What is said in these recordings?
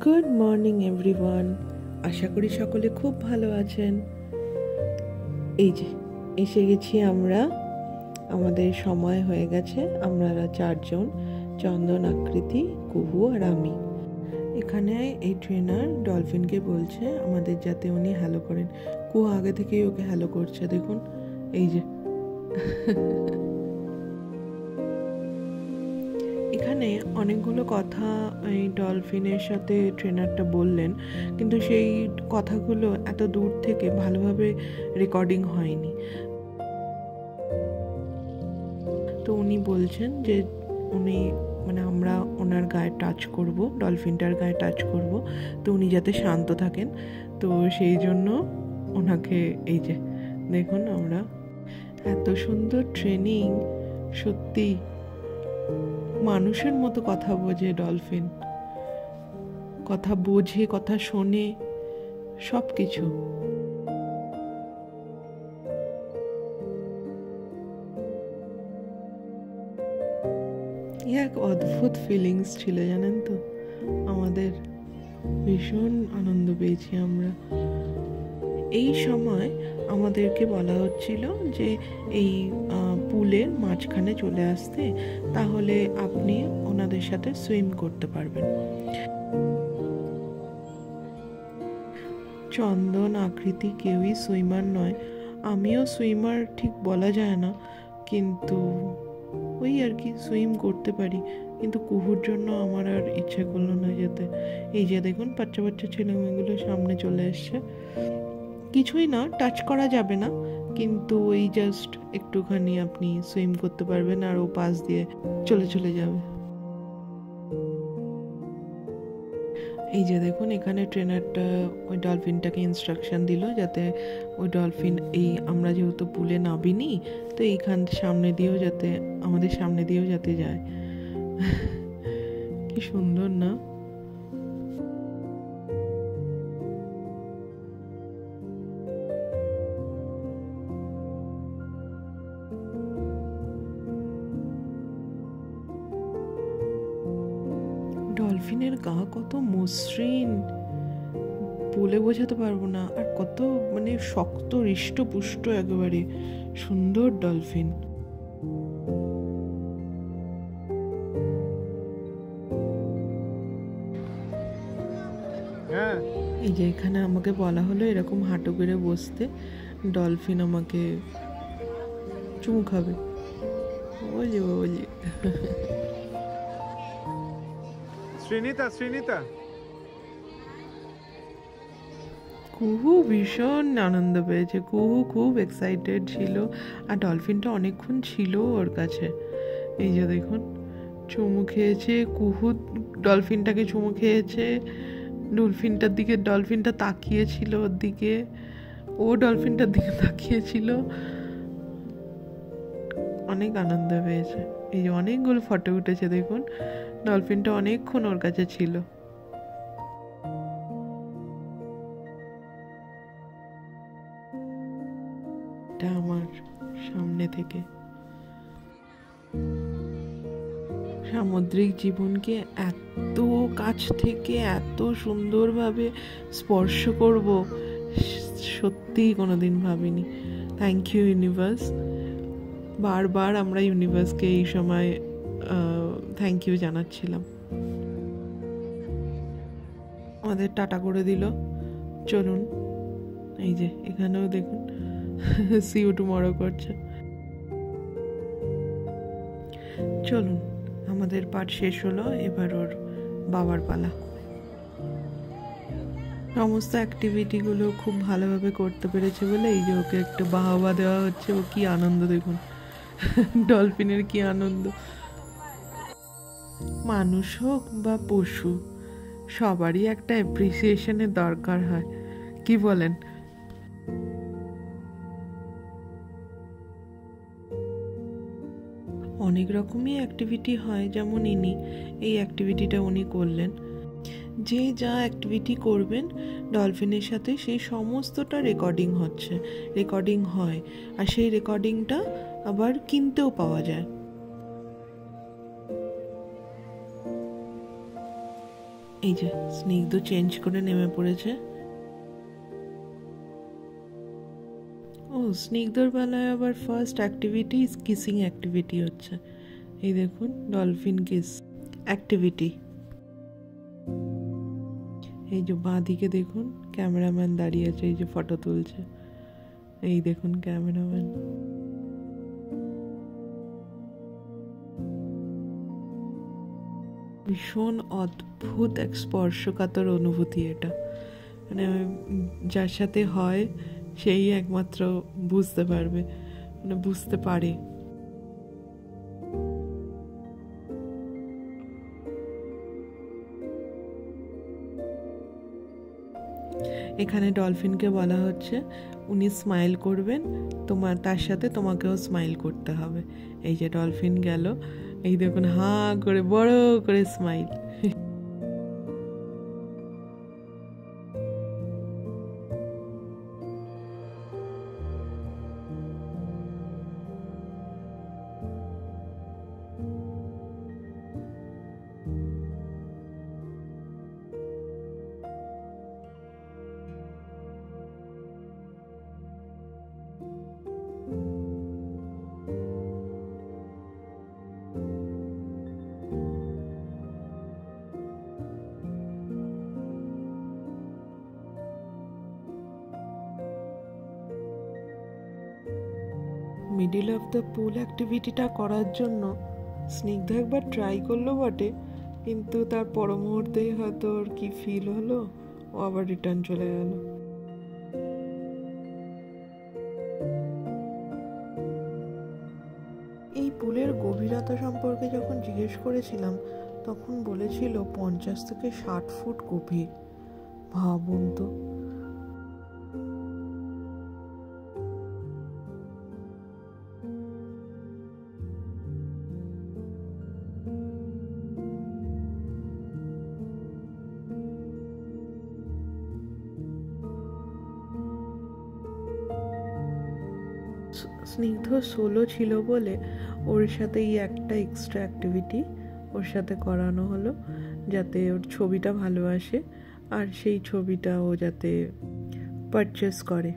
Good morning everyone. আশা করি সকলে খুব ভালো আছেন। এই যে এসে গেছি আমরা, আমাদের সময় হয়ে গেছে। আমরা চারজন, চন্দন, আকৃতি, কুহু আর আমি। এখানে এই ট্রেনার ডলফিনকে বলছে আমাদের যাতে উনি হ্যালো করেন। কুহু আগে থেকেই ওকে হ্যালো করছে, দেখুন এই যে। এখানে অনেকগুলো কথা এই ডলফিনের সাথে ট্রেনারটা বললেন, কিন্তু সেই কথাগুলো এত দূর থেকে ভালোভাবে রেকর্ডিং হয়নি। তো উনি বলছেন যে উনি আমরা ওনার গায়ে টাচ করব, ডলফিনটার গায়ে টাচ করব, তো উনি যাতে শান্ত থাকেন। তো সেই জন্য ওনাকে এই যে দেখুন, আমরা এত সুন্দর ট্রেনিং, সত্যি মানুষের মতো কথা বোঝে ডলফিন, কথা বোঝে, কথা শোনে, সব কিছু। এক অদ্ভুত ফিলিংস ছিল, জানেন তো। আমাদের ভীষণ আনন্দ পেয়েছি আমরা। এই সময় আমাদেরকে বলা হচ্ছিল যে এই পুলের মাঝখানে চলে আসতে, তাহলে আপনি ওনাদের সাথে সুইম করতে পারবেন। চন্দন, আকৃতি কেউই সুইমার নয়, আমিও সুইমার ঠিক বলা যায় না, কিন্তু ওই আর কি সুইম করতে পারি। কিন্তু কুহুর জন্য আমার আর ইচ্ছে করলো না যেতে। এই যে দেখুন, বাচ্চা বাচ্চা ছেলেমেয়েগুলো সামনে চলে এসছে। কিছুই না, টাচ করা যাবে না, কিন্তু ওই জাস্ট একটুখানি আপনি সুইম করতে পারবেন, আর ও পাশ দিয়ে চলে চলে যাবে। এই যে দেখুন, এখানে ট্রেনারটা ওই ডলফিনটাকে ইনস্ট্রাকশন দিল যাতে ওই ডলফিন, এই আমরা যেহেতু পুলে নাবিনি, তো এইখান সামনে দিয়েও যাতে, আমাদের সামনে দিয়েও যাতে যায়। কি সুন্দর না। ডলফিনের গা কত মসৃণ বলে বোঝাতে পারবো না, আর কত শক্ত, হৃষ্টপুষ্ট, একেবারে সুন্দর ডলফিন। এই যে এখানে আমাকে বলা হলো এরকম হাঁটু করে বসতে, ডলফিন আমাকে চুমু খাবে। ওই শ্রীনিতা কুহু ভীষণ আনন্দ পেয়েছে, কুহু খুব এক্সাইটেড ছিল, আর ডলফিনটা অনেকক্ষণ ছিল ওর কাছে। এই যে দেখুন, চুমু খেয়েছে কুহু, ডলফিনটাকে চুমু খেয়েছে, ডলফিনটার দিকে, ডলফিনটা তাকিয়েছিল ওর দিকে, ও ডলফিনটার দিকে তাকিয়েছিল। অনেক আনন্দ পেয়েছে। এই যে অনেকগুলো ফটো উঠেছে, দেখুন ডলফিনটা অনেকক্ষণ ওর কাছে ছিল। এটা আমার সামনে থেকে সামুদ্রিক জীবনকে এত কাছ থেকে এত সুন্দরভাবে স্পর্শ করব, সত্যিই কোনোদিন ভাবিনি। Thank you universe. বারবার আমরা ইউনিভার্সকে এই সময় থ্যাংক ইউ জানাচ্ছিলাম। আমাদের টাটা করে দিল, চলুন। এই যে এখানেও দেখুন সি ইউ টুমরো করছে। চলুন, আমাদের পাঠ শেষ হলো, এবার ওর বাবার পালা। সমস্ত অ্যাক্টিভিটিগুলো খুব ভালোভাবে করতে পেরেছে বলে এই যে ওকে একটু বাহবা দেওয়া হচ্ছে। ও কি আনন্দ দেখুন, ডলফিনের কি আনন্দ। মানুষ হোক বা পশু, সবারই একটা অ্যাপ্রিসিয়েশনের দরকার হয়, কি বলেন? অনেক রকমই অ্যাক্টিভিটি হয়, যেমন এই অ্যাক্টিভিটিটা উনি করলেন। যে যা অ্যাক্টিভিটি করবেন ডলফিনের সাথে, সেই সমস্তটা রেকর্ডিং হয়, আর সেই রেকর্ডিংটা আবার কিনতেও পাওয়া যায়। এই যে স্নিগ্ধ চেঞ্জ করে নেমে পড়েছে। ও স্নিগ্ধর বেলায় আবার ফার্স্ট অ্যাক্টিভিটি কিসিং অ্যাক্টিভিটি হচ্ছে। এই দেখুন ডলফিন কিস অ্যাক্টিভিটি। এই যে বাঁ দিকে দেখুন ক্যামেরাম্যান দাঁড়িয়ে আছে, এই যে ফটো তুলছে। এই দেখুন ক্যামেরাম্যান। ভীষণ অদ্ভুত এক স্পর্শকাতর অনুভূতি এটা, মানে যার সাথে হয় সেই একমাত্র বুঝতে পারবে, মানে বুঝতে পারে। এখানে ডলফিনকে বলা হচ্ছে উনি স্মাইল করবেন, তার সাথে তোমাকেও স্মাইল করতে হবে। এই যে ডলফিন গেল, এই দেখুন হাঁ করে বড় করে smile. Middle of the pool অ্যাক্টিভিটিটা করার জন্য স্নিগ্ধ একবার ট্রাই করলো বটে, কিন্তু তার পর মুহূর্তেই হয়তো ওর কি ফিল হলো, ও আবার রিটার্ন চলে গেল। এই পুলের গভীরতা সম্পর্কে যখন জিজ্ঞেস করেছিলাম তখন বলেছিল 50 থেকে 60 ফুট গভীর। ভাবুন তো। স্নিগ্ধ সোলো ছিল বলে ওর সাথে এই একটা এক্সট্রা অ্যাক্টিভিটি ওর সাথে করানো হলো, যাতে ওর ছবিটা ভালো আসে আর সেই ছবিটা ও যাতে পারচেস করে।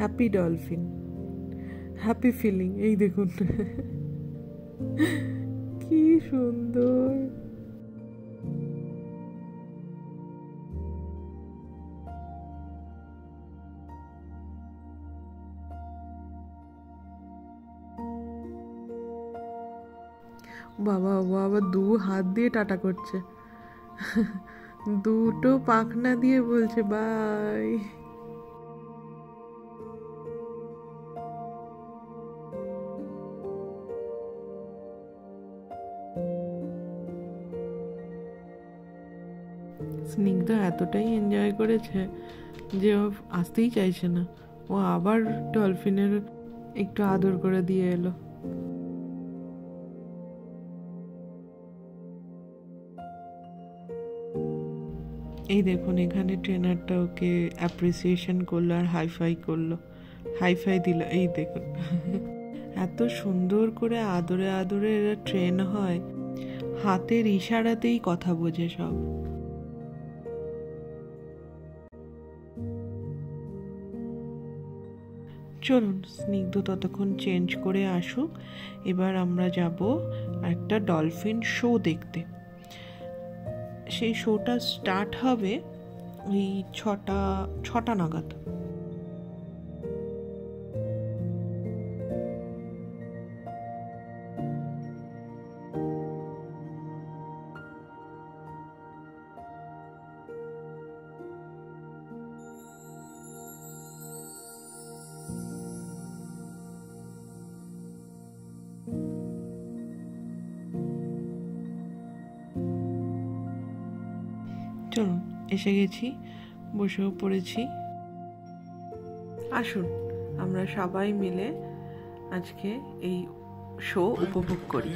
Happy dolphin, happy feeling. এই দেখুন কি সুন্দর। বাবা বাবা 2 হাত দিয়ে টাটা করছে, দুটো পাখনা দিয়ে বলছে বাই। স্নিগ্ধ এতটাই এনজয় করেছে যে ও আসতেই চাইছে না, ও আবার ডলফিনের একটু আদর করে দিয়ে এলো। এই দেখুন এখানে ট্রেনারটা ওকে অ্যাপ্রিসিয়েশন করলো আর হাইফাই করলো, হাইফাই দিল। এই দেখুন এত সুন্দর করে আদরে আদরে এরা ট্রেন হয়, হাতের ইশারাতেই কথা বোঝে সব। চলুন স্নিগ্ধ ততক্ষণ চেঞ্জ করে আসুক, এবার আমরা যাব একটা ডলফিন শো দেখতে। সেই শোটা স্টার্ট হবে ওই 6টা নাগাদ। চলুন এসে গেছি, বসেও পড়েছি। আসুন আমরা সবাই মিলে আজকে এই শো উপভোগ করি।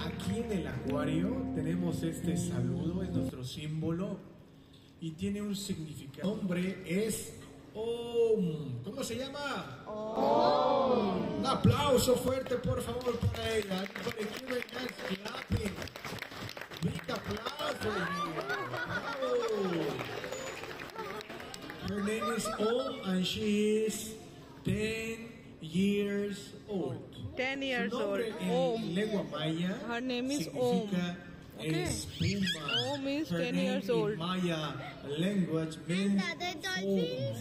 Aquí en el acuario tenemos este saludo, es nuestro símbolo y tiene un significado. El nombre es Om. ¿Cómo se llama? Om. Un aplauso fuerte, por favor, para ella. Everybody give her nice clapping. Big aplauso. Bravo. Her name is Om and she is 10 years old. 10 years Su nombre old. en Om. lengua maya Her name is significa Okay. espuma. Om is Her 10 name years in old. Maya language means foam.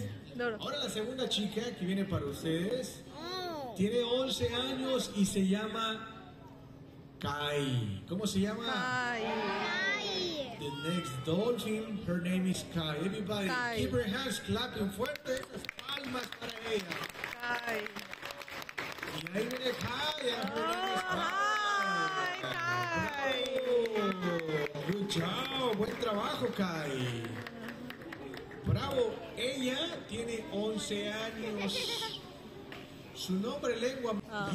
Ahora la segunda chica que viene para ustedes tiene 11 años y se llama Kai. ¿Cómo se llama? Hi. The next dolphin, her name is Kai. Everybody, Kai. keep her hands clapping fuerte, esas palmas para ella. Hi. Y ahí viene Kai, and her name is Kai. Hi, Kai. Bravo. Good job, buen trabajo, Kai. Bravo, ella tiene 11 años. Su nombre lengua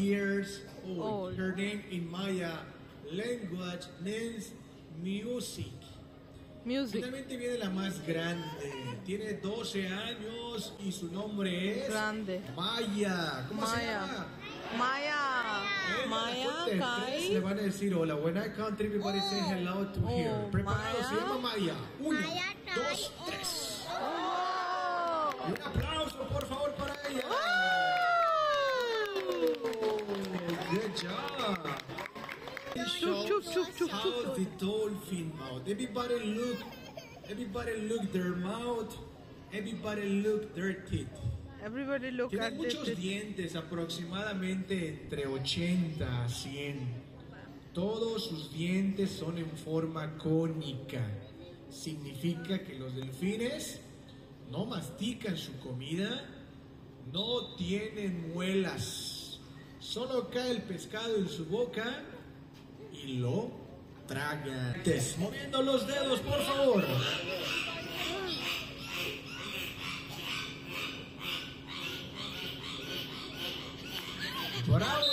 years old. Her name in Maya language means music. Music. Finalmente viene la más grande. Tiene 12 años y su nombre es Grande. Maya. ¿Cómo se Maya. llama? Maya. Ella, Maya, la cuenta de tres, le Kai. van a decir hola. When I count, everybody say hello to her. Preparado, se Maya. llama Maya. 1, 2, 3. Oh. Un aplauso, por favor, para ella. Good job. Chup, chup, chup, How chup. the dolphin mouth. Everybody look their mouth. Everybody look their teeth. Everybody look Tienen at muchos this. dientes, aproximadamente entre 80 a 100. Todos sus dientes son en forma cónica. Significa que los delfines no mastican su comida, no tienen muelas. Solo cae el pescado en su boca y lo tragan. Moviendo los dedos, por favor. ¡Bravo!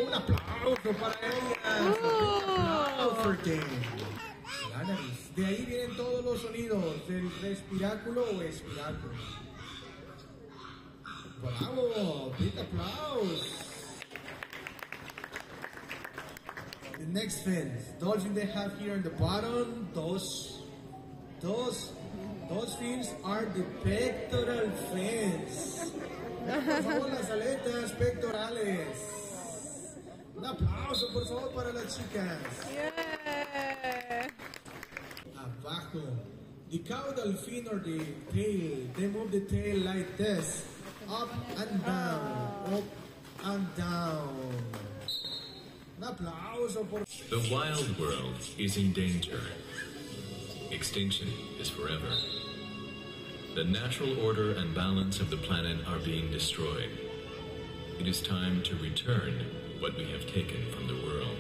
Un aplauso para ellas. Aplauso for them. La nariz. De ahí vienen todos los sonidos, del respiráculo o espiráculo. ¡Bravo! Big applause. The next fins. Dolphin they have here on the bottom. Those fins are the pectoral fins. Por favor, las aletas pectorales. Un aplauso, por favor, para las chicas. Yeah. Abajo. The caudal fin or the tail, they move the tail like this. Up and down. Up and down. Un aplauso, por favor. The wild world is in danger. Extinction is forever. The natural order and balance of the planet are being destroyed. It is time to return what we have taken from the world.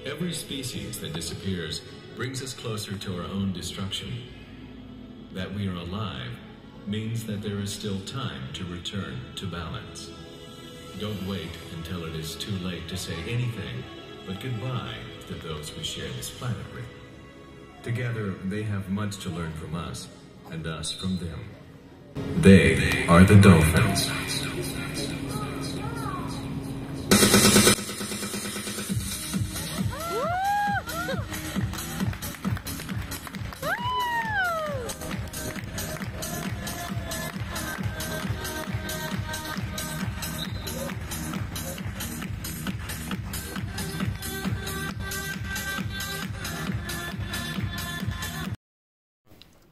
Every species that disappears brings us closer to our own destruction. That we are alive means that there is still time to return to balance. Don't wait until it is too late to say anything but goodbye to those we share this planet with. Together, they have much to learn from us, and us from them. They are the dolphins.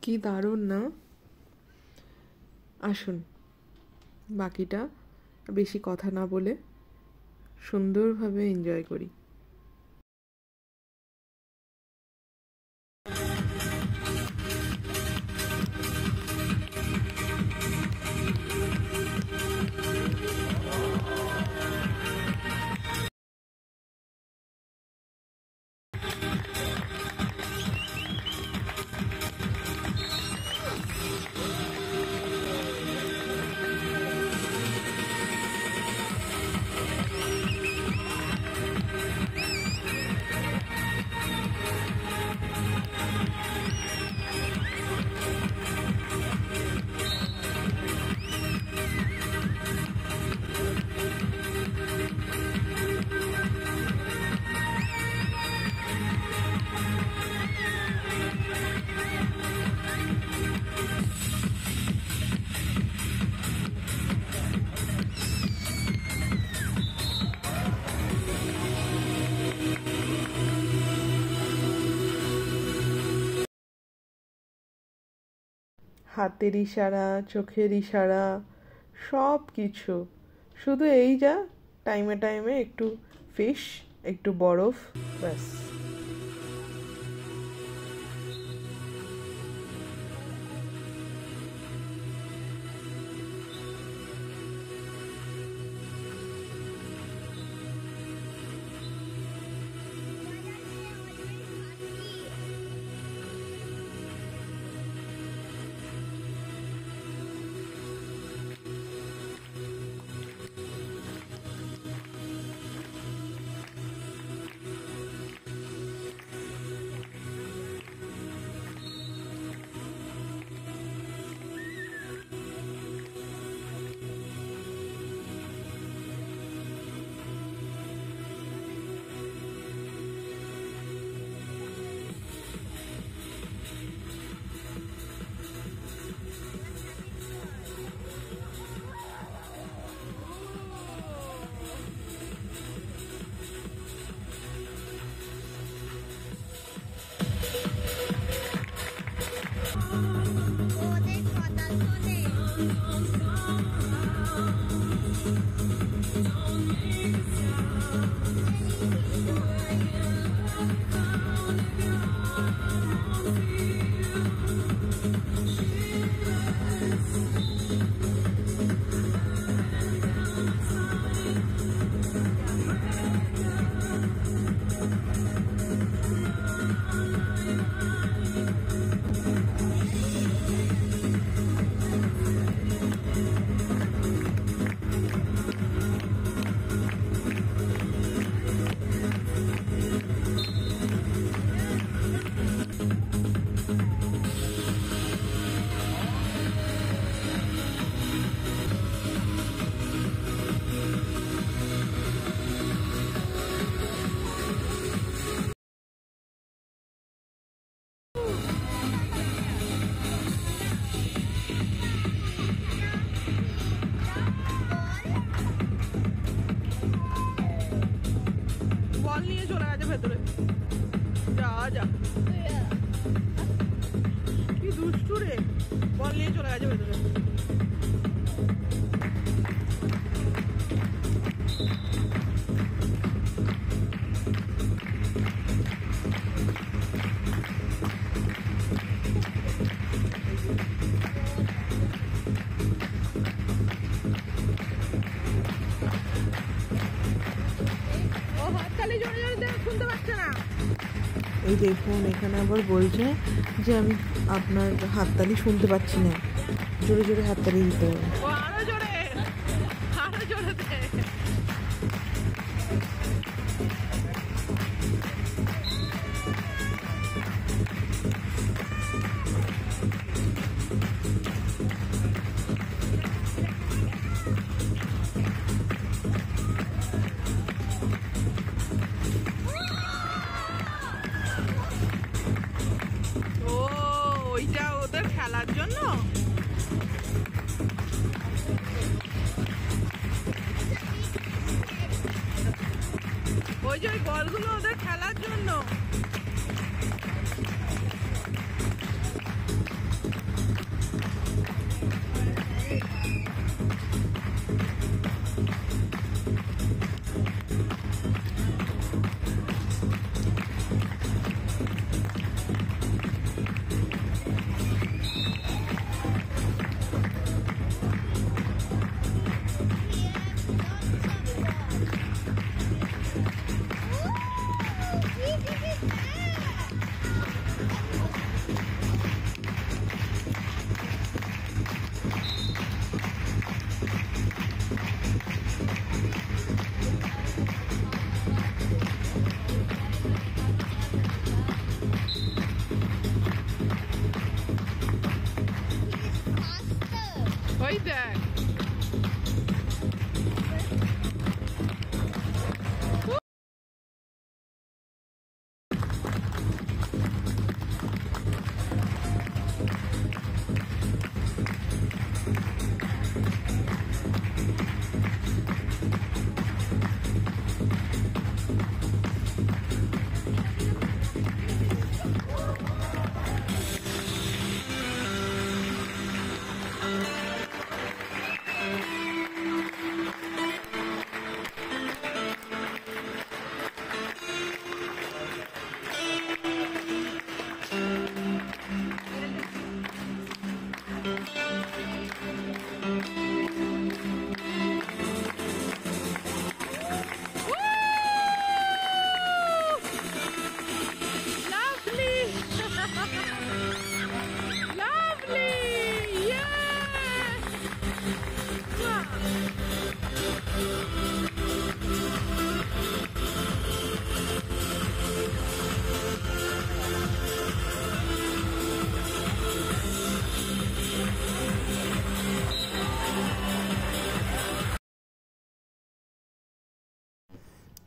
কি দারুণ না? আসুন বাকিটা বেশি কথা না বলে সুন্দরভাবে এনজয় করি। হাতের ইশারা, চোখের ইশারা, সব কিছু। শুধু এই যা টাইমে টাইমে একটু ফিশ, একটু বরফ, ব্যাস। কি দুষ্টু রে, বল নিয়ে চলে গেছে ভেতরে। এই দেখুন এখানে আবার বলছে যে আমি আপনার হাততালি শুনতে পাচ্ছি না, জোরে জোরে হাততালি দিতে হবে। খেলার জন্য ওই যে ওই বলগুলো ওদের খেলার জন্য। ওই দেখ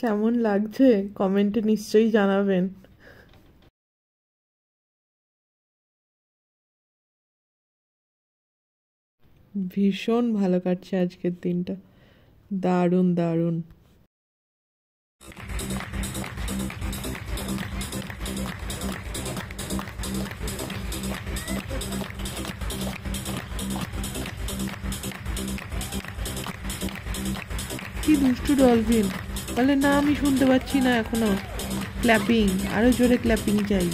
কেমন লাগছে কমেন্টে নিশ্চয়ই জানাবেন। ভীষণ ভালো কাটছে আজকের দিনটা, দারুণ দারুণ। কি দুষ্টু ডলফিন, বলে না আমি শুনতে পাচ্ছি না এখনো, ক্ল্যাপিং, আরো জোরে ক্ল্যাপিং চাই।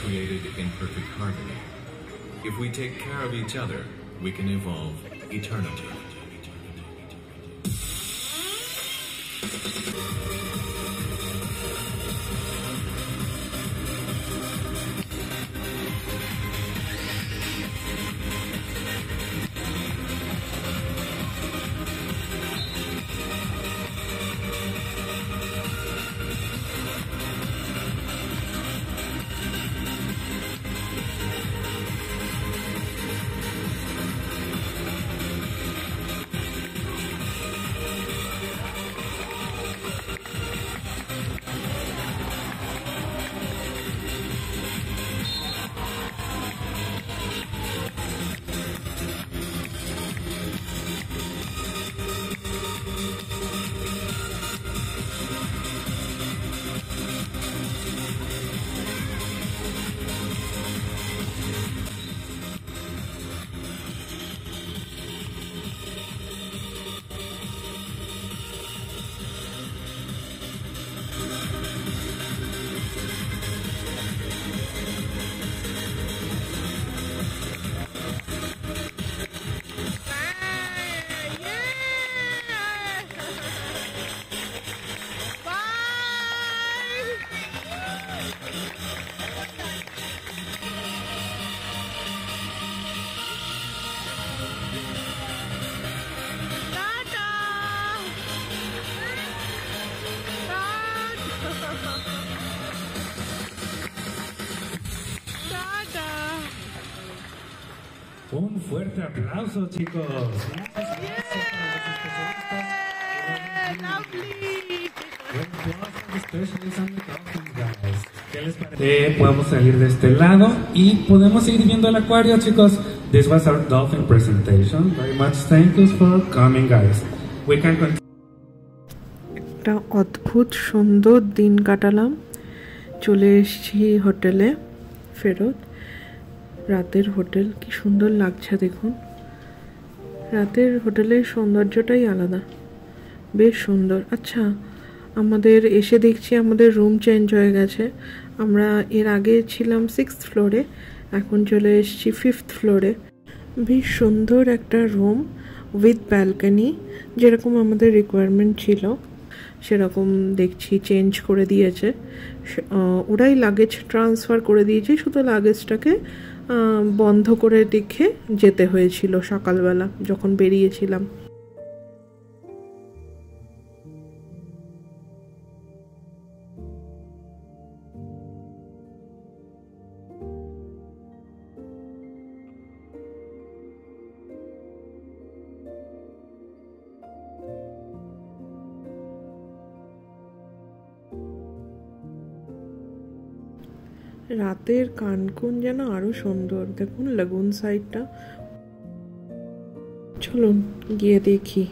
Created in perfect harmony. If we take care of each other, we can evolve eternity. Un fuerte aplauso, chicos. Lovely. Podemos salir de este lado y podemos seguir viendo el acuario, chicos. This was our dolphin presentation. Very much thank you for coming, guys. We can continue. একটা অদ্ভুত সুন্দর দিন কাটালাম, চলে এসেছি হোটেলে ফেরত। রাতের হোটেল কি সুন্দর লাগছে দেখুন, রাতের হোটেলের সৌন্দর্যটাই আলাদা, বেশ সুন্দর। আচ্ছা, আমাদের এসে দেখছি আমাদের রুম চেঞ্জ হয়ে গেছে। আমরা এর আগে ছিলাম 6th ফ্লোরে, এখন চলে এসেছি 5th ফ্লোরে। বেশ সুন্দর একটা রুম উইথ ব্যালকনি, যেরকম আমাদের রিকোয়ারমেন্ট ছিল সেরকম দেখছি চেঞ্জ করে দিয়েছে। ওরাই লাগেজ ট্রান্সফার করে দিয়েছে, শুধু লাগেজটাকে বন্ধ করে রেখে যেতে হয়েছিল সকালবেলা যখন বেরিয়েছিলাম। রাতের কানকুন যেন আরো সুন্দর, দেখুন লাগুন সাইডটা। চলুন গিয়ে দেখি,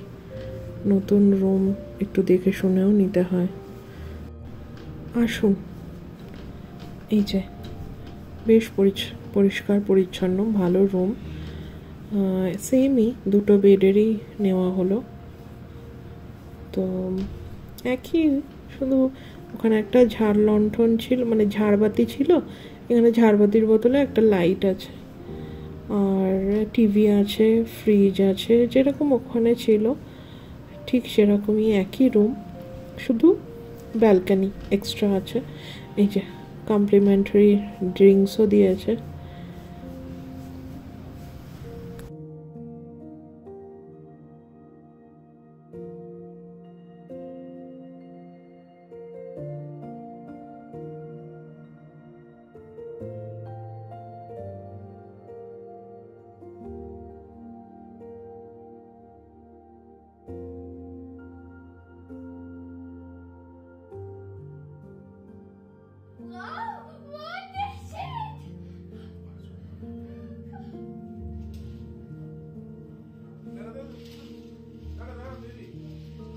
নতুন রুম একটু দেখে শুনেও নিতে হয়। আসুন, এই যে বেশ পরিষ্কার পরিচ্ছন্ন ভালো রুম, সেমই দুটো বেডেরই নেওয়া হলো। তো একই, শুধু ওখানে একটা ঝাড় লণ্ঠন ছিল, মানে ঝাড়বাতি ছিল, এখানে ঝাড়বাতির বদলে একটা লাইট আছে, আর টিভি আছে, ফ্রিজ আছে, যেরকম ওখানে ছিল ঠিক সেরকমই একই রুম, শুধু ব্যালকনি এক্সট্রা আছে। এই যে কমপ্লিমেন্টারি ড্রিঙ্কসও দিয়েছে।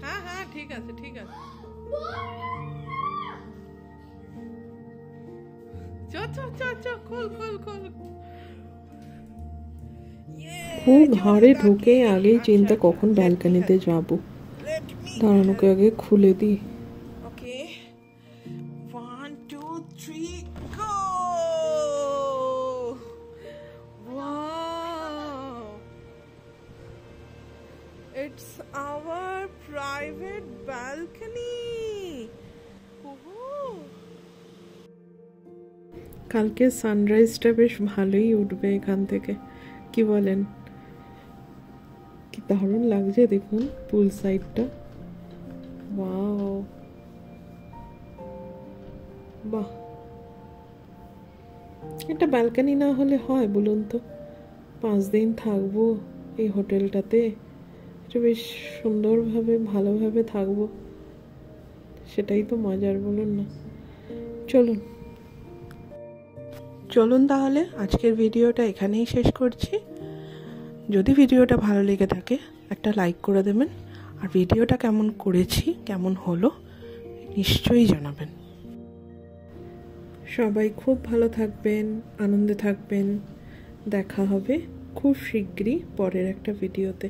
হ্যাঁ হ্যাঁ, ঠিক আছে ঠিক আছে, খুব ঘরে ঢুকে আগেই চিন্তা কখন ব্যালকনিতে যাবো, দাঁড়ানোকে আগে খুলে দিই। Okay, 1 2 3 go. Wow, it's our private balcony. কালকে সানরাইজটা বেশ ভালোই উঠবে এখান থেকে, কি বলেন? কি দারুণ লাগছে দেখুন পুল সাইডটা। ওয়াও, বাহ, এটা ব্যালকনি না হলে হয় বলুন তো? 5 দিন থাকবো এই হোটেলটাতে, এটা বেশ সুন্দরভাবে ভালোভাবে থাকবো, সেটাই তো মজার, বলুন না? চলুন তাহলে আজকের ভিডিওটা এখানেই শেষ করছি। যদি ভিডিওটা ভালো লেগে থাকে একটা লাইক করে দেবেন, আর ভিডিওটা কেমন করেছি, কেমন হলো নিশ্চয়ই জানাবেন। সবাই খুব ভালো থাকবেন, আনন্দে থাকবেন। দেখা হবে খুব শীঘ্রই পরের একটা ভিডিওতে।